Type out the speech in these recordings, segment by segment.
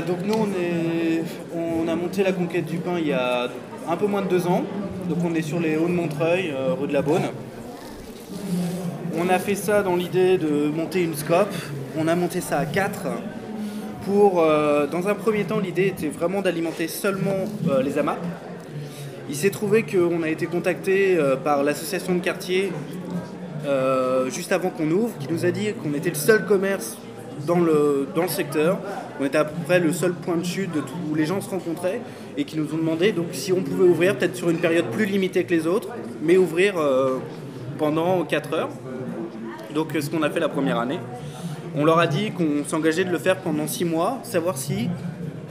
Donc nous, on a monté la conquête du pain il y a un peu moins de 2 ans. Donc on est sur les Hauts de Montreuil, rue de la Beaune. On a fait ça dans l'idée de monter une scope. On a monté ça à 4. Dans un premier temps, l'idée était vraiment d'alimenter seulement les AMAP. Il s'est trouvé qu'on a été contacté par l'association de quartier juste avant qu'on ouvre, qui nous a dit qu'on était le seul commerce dans le secteur. On était à peu près le seul point de chute de où les gens se rencontraient et qui nous ont demandé donc, si on pouvait ouvrir peut-être sur une période plus limitée que les autres, mais ouvrir pendant 4 heures. Donc ce qu'on a fait la première année. On leur a dit qu'on s'engageait de le faire pendant 6 mois, savoir si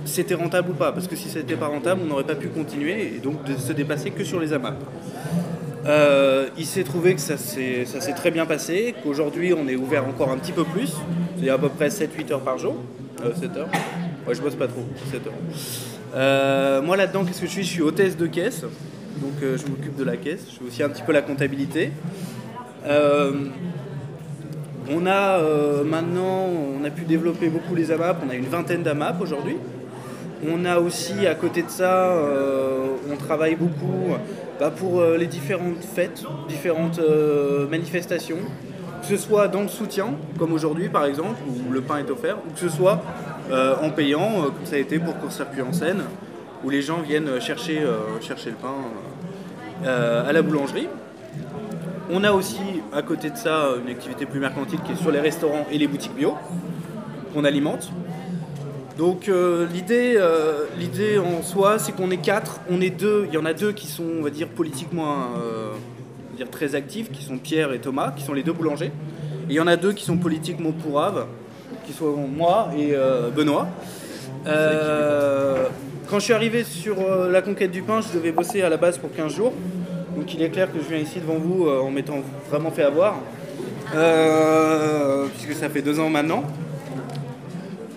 c'était rentable ou pas. Parce que si c'était pas rentable, on n'aurait pas pu continuer et donc de se dépasser que sur les AMAP. Il s'est trouvé que ça s'est très bien passé, qu'aujourd'hui on est ouvert encore un petit peu plus, c'est-à-dire à peu près 7-8 heures par jour. 7 heures. Ouais, je bosse pas trop, 7 heures. Moi là-dedans, qu'est-ce que je suis ? Je suis hôtesse de caisse, donc je m'occupe de la caisse, je fais aussi un petit peu la comptabilité. Maintenant, on a pu développer beaucoup les AMAP, on a une vingtaine d'AMAP aujourd'hui. On a aussi, à côté de ça, on travaille beaucoup pour les différentes fêtes, différentes manifestations, que ce soit dans le soutien, comme aujourd'hui par exemple, où le pain est offert, ou que ce soit en payant, comme ça a été pour Court-Circuit en Seine, où les gens viennent chercher le pain à la boulangerie. On a aussi, à côté de ça, une activité plus mercantile qui est sur les restaurants et les boutiques bio, qu'on alimente. Donc l'idée en soi, c'est qu'on est 4, on est 2, il y en a 2 qui sont, on va dire, politiquement très actifs, qui sont Pierre et Thomas, qui sont les 2 boulangers. Et il y en a 2 qui sont politiquement pourraves, qui sont moi et Benoît. Quand je suis arrivé sur la conquête du pain, je devais bosser à la base pour 15 jours. Donc il est clair que je viens ici devant vous en m'étant vraiment fait avoir, puisque ça fait 2 ans maintenant.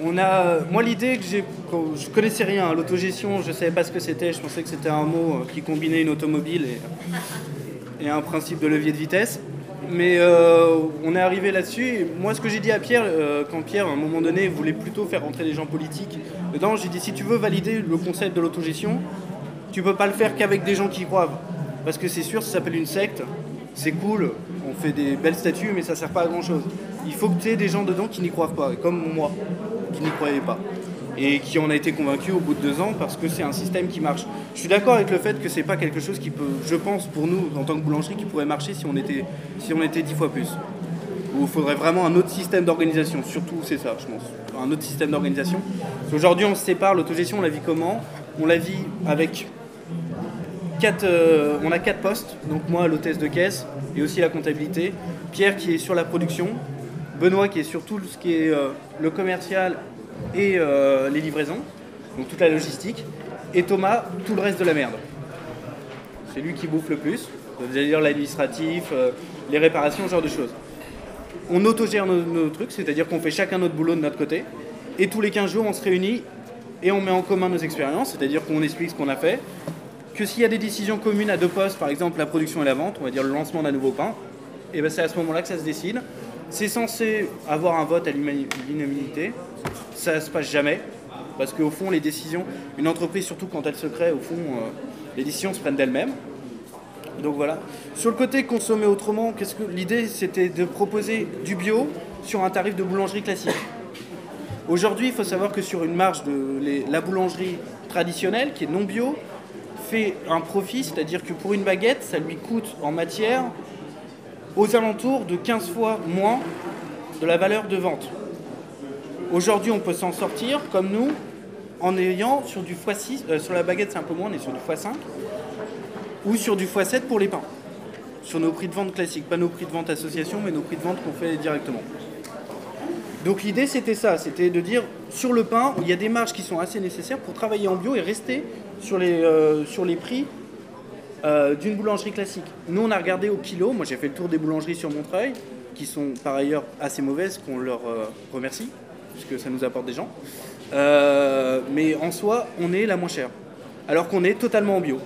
Moi l'idée que j'ai, quand je connaissais rien à l'autogestion, je savais pas ce que c'était, je pensais que c'était un mot qui combinait une automobile et un principe de levier de vitesse. Mais on est arrivé là-dessus, et moi ce que j'ai dit à Pierre, quand Pierre à un moment donné voulait plutôt faire rentrer les gens politiques dedans, j'ai dit si tu veux valider le concept de l'autogestion, tu peux pas le faire qu'avec des gens qui y croient. Parce que c'est sûr, ça s'appelle une secte, c'est cool, on fait des belles statues, mais ça sert pas à grand chose. Il faut que tu aies des gens dedans qui n'y croient pas, comme moi, qui n'y croyaient pas. Et qui en a été convaincus au bout de 2 ans parce que c'est un système qui marche. Je suis d'accord avec le fait que c'est pas quelque chose qui peut, je pense, pour nous, en tant que boulangerie, qui pourrait marcher si on était 10 fois plus. Ou il faudrait vraiment un autre système d'organisation, surtout c'est ça, je pense. Un autre système d'organisation. Aujourd'hui, on se sépare, l'autogestion, on la vit comment ? On la vit avec... on a 4 postes, donc moi l'hôtesse de caisse et aussi la comptabilité, Pierre qui est sur la production, Benoît qui est sur tout ce qui est le commercial et les livraisons, donc toute la logistique, et Thomas tout le reste de la merde. C'est lui qui bouffe le plus, c'est-à-dire l'administratif, les réparations, ce genre de choses. On autogère nos trucs, c'est-à-dire qu'on fait chacun notre boulot de notre côté, et tous les 15 jours on se réunit et on met en commun nos expériences, c'est-à-dire qu'on explique ce qu'on a fait, que s'il y a des décisions communes à 2 postes, par exemple la production et la vente, on va dire le lancement d'un nouveau pain, et c'est à ce moment-là que ça se décide. C'est censé avoir un vote à l'unanimité, ça se passe jamais, parce qu'au fond les décisions, une entreprise surtout quand elle se crée, au fond les décisions se prennent d'elles-mêmes. Donc voilà. Sur le côté consommer autrement, l'idée c'était de proposer du bio sur un tarif de boulangerie classique. Aujourd'hui, il faut savoir que sur une marge de la boulangerie traditionnelle, qui est non bio, fait un profit, c'est-à-dire que pour une baguette, ça lui coûte en matière aux alentours de 15 fois moins de la valeur de vente. Aujourd'hui, on peut s'en sortir, comme nous, en ayant sur du x6, sur la baguette c'est un peu moins, on est sur du x5, ou sur du x7 pour les pains. Sur nos prix de vente classiques, pas nos prix de vente association, mais nos prix de vente qu'on fait directement. Donc l'idée c'était ça, c'était de dire sur le pain, il y a des marges qui sont assez nécessaires pour travailler en bio et rester sur les prix d'une boulangerie classique. Nous on a regardé au kilo, moi j'ai fait le tour des boulangeries sur Montreuil, qui sont par ailleurs assez mauvaises, qu'on leur remercie, puisque ça nous apporte des gens. Mais en soi, on est la moins chère, alors qu'on est totalement en bio.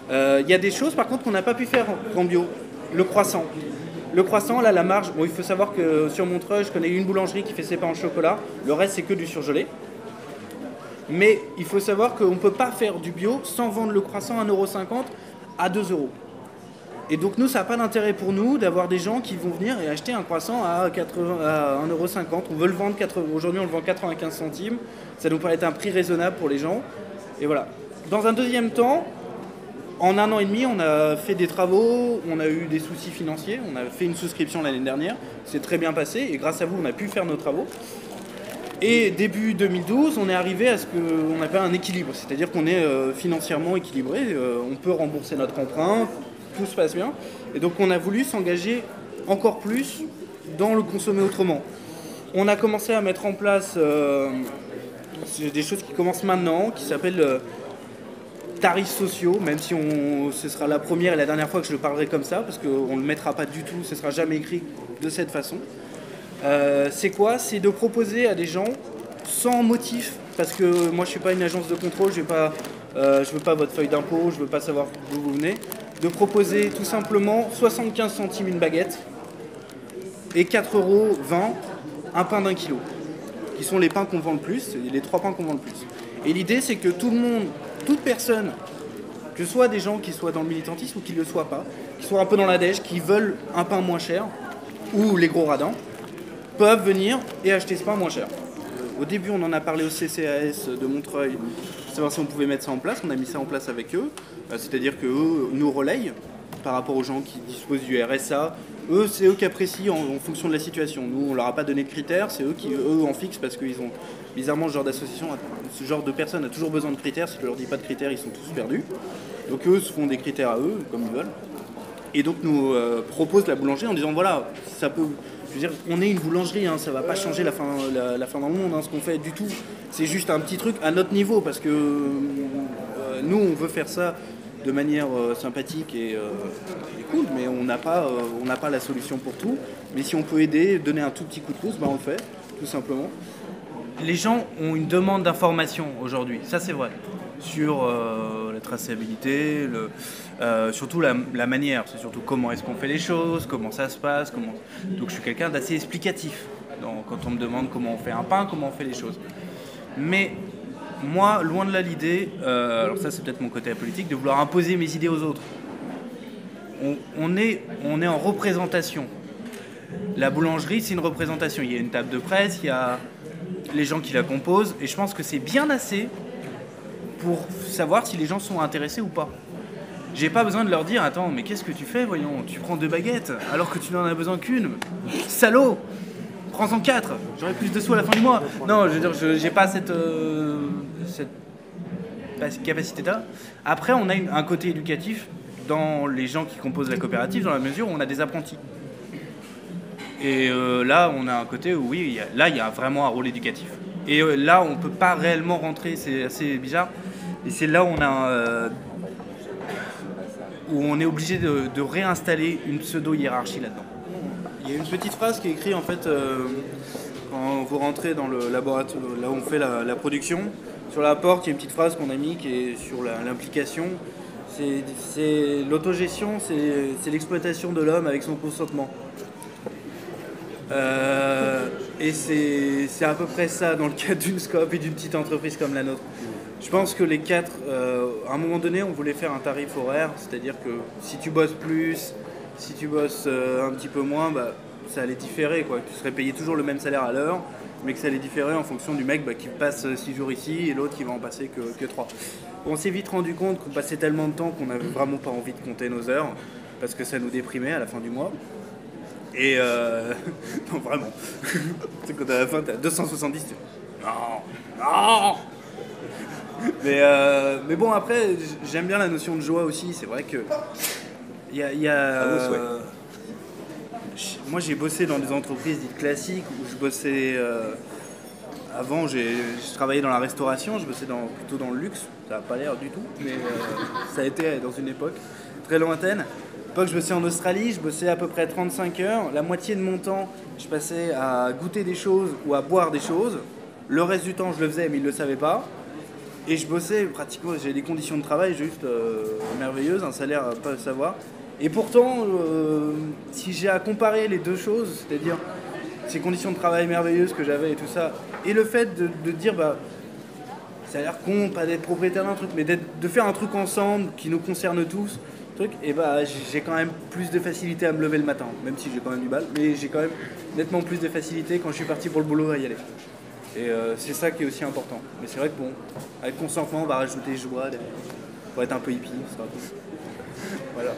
Il y a des choses par contre qu'on n'a pas pu faire en bio. Le croissant. Le croissant, là, la marge, bon, il faut savoir que sur Montreuil, je connais une boulangerie qui fait ses pains en chocolat. Le reste, c'est que du surgelé. Mais il faut savoir qu'on ne peut pas faire du bio sans vendre le croissant à 1,50 € à 2 euros. Et donc nous, ça n'a pas d'intérêt pour nous d'avoir des gens qui vont venir et acheter un croissant à 1,50 €. On veut le vendre, aujourd'hui on le vend 95 centimes. Ça nous paraît un prix raisonnable pour les gens. Et voilà. Dans un deuxième temps, en 1 an et demi, on a fait des travaux, on a eu des soucis financiers, on a fait une souscription l'année dernière. C'est très bien passé et grâce à vous, on a pu faire nos travaux. Et début 2012, on est arrivé à ce qu'on appelle un équilibre. C'est-à-dire qu'on est financièrement équilibré, on peut rembourser notre emprunt, tout se passe bien. Et donc on a voulu s'engager encore plus dans le consommer autrement. On a commencé à mettre en place des choses qui commencent maintenant, qui s'appellent tarifs sociaux, même si ce sera la première et la dernière fois que je le parlerai comme ça, parce qu'on ne le mettra pas du tout, ce ne sera jamais écrit de cette façon. C'est quoi? C'est de proposer à des gens sans motif, parce que moi je ne suis pas une agence de contrôle, je veux pas votre feuille d'impôt, je veux pas savoir d'où vous venez, de proposer tout simplement 75 centimes une baguette et 4,20 € un pain d'1 kilo, qui sont les pains qu'on vend le plus, les 3 pains qu'on vend le plus. Et l'idée c'est que tout le monde, toute personne, que ce soit des gens qui soient dans le militantisme ou qui ne le soient pas, qui soient un peu dans la dèche, qui veulent un pain moins cher, ou les gros radins, peuvent venir et acheter ce pain moins cher. Au début, on en a parlé au CCAS de Montreuil, pour savoir si on pouvait mettre ça en place. On a mis ça en place avec eux, c'est-à-dire qu'eux nous relayent par rapport aux gens qui disposent du RSA. C'est eux qui apprécient en fonction de la situation. Nous, on leur a pas donné de critères, c'est eux qui en fixent parce qu'ils ont, bizarrement, ce genre d'association, ce genre de personne a toujours besoin de critères. Si je leur dis pas de critères, ils sont tous perdus. Donc eux se font des critères à eux, comme ils veulent. Et donc nous propose la boulangerie en disant voilà, ça peut... Je veux dire, on est une boulangerie, hein, ça va pas changer la fin dans le monde, hein, ce qu'on fait du tout. C'est juste un petit truc à notre niveau, parce que nous, on veut faire ça de manière sympathique et cool, mais on n'a pas la solution pour tout. Mais si on peut aider, donner un tout petit coup de pouce, on le fait, tout simplement. Les gens ont une demande d'information aujourd'hui, ça c'est vrai, sur la traçabilité, surtout la manière, c'est surtout comment est-ce qu'on fait les choses, comment ça se passe, donc je suis quelqu'un d'assez explicatif quand on me demande comment on fait un pain, comment on fait les choses. Mais moi, loin de là l'idée, alors ça c'est peut-être mon côté politique, de vouloir imposer mes idées aux autres. On est en représentation. La boulangerie, c'est une représentation. Il y a une table de presse, il y a les gens qui la composent, et je pense que c'est bien assez pour savoir si les gens sont intéressés ou pas. J'ai pas besoin de leur dire attends, mais qu'est-ce que tu fais, voyons, tu prends 2 baguettes alors que tu n'en as besoin qu'une, salaud, prends-en 4, j'aurai plus de sous à la fin du mois. Non, je veux dire, j'ai pas cette capacité-là. Après, on a un côté éducatif dans les gens qui composent la coopérative, dans la mesure où on a des apprentis. Et là, on a un côté où oui, il y a vraiment un rôle éducatif. Et là, on ne peut pas réellement rentrer, c'est assez bizarre. Et c'est là où on est obligé de réinstaller une pseudo-hiérarchie là-dedans. Il y a une petite phrase qui est écrite en fait quand vous rentrez dans le laboratoire, là où on fait la production. Sur la porte, il y a une petite phrase qu'on a mis qui est sur l'implication. C'est l'autogestion, c'est l'exploitation de l'homme avec son consentement. Et c'est à peu près ça dans le cadre d'une scope et d'une petite entreprise comme la nôtre. Je pense que les 4, à un moment donné, on voulait faire un tarif horaire, c'est-à-dire que si tu bosses plus, si tu bosses un petit peu moins, ça allait différer, quoi. Tu serais payé toujours le même salaire à l'heure, mais que ça allait différer en fonction du mec qui passe 6 jours ici et l'autre qui va en passer que 3. On s'est vite rendu compte qu'on passait tellement de temps qu'on n'avait vraiment pas envie de compter nos heures, parce que ça nous déprimait à la fin du mois. Et non, vraiment. C'est quand à la fin, t'es à 270, tu dis non. Mais bon, après, j'aime bien la notion de joie aussi. C'est vrai que moi, j'ai bossé dans des entreprises dites classiques où je bossais. Avant, je travaillais dans la restauration, je bossais plutôt dans le luxe. Ça n'a pas l'air du tout, mais ça a été dans une époque très lointaine. Je bossais en Australie, je bossais à peu près 35 heures. La moitié de mon temps, je passais à goûter des choses ou à boire des choses. Le reste du temps, je le faisais, mais ils ne le savaient pas. Et je bossais pratiquement, j'ai des conditions de travail juste merveilleuses, un salaire à pas le savoir. Et pourtant, si j'ai à comparer les deux choses, c'est-à-dire ces conditions de travail merveilleuses que j'avais et tout ça, et le fait de dire, ça a l'air con, pas d'être propriétaire d'un truc, mais de faire un truc ensemble qui nous concerne tous, truc, et bah j'ai quand même plus de facilité à me lever le matin, même si j'ai quand même du mal, mais j'ai quand même nettement plus de facilité quand je suis parti pour le boulot à y aller. Et c'est ça qui est aussi important. Mais c'est vrai que bon, avec consentement, on va rajouter joie derrière. Pour être un peu hippie, ça va cool. Voilà.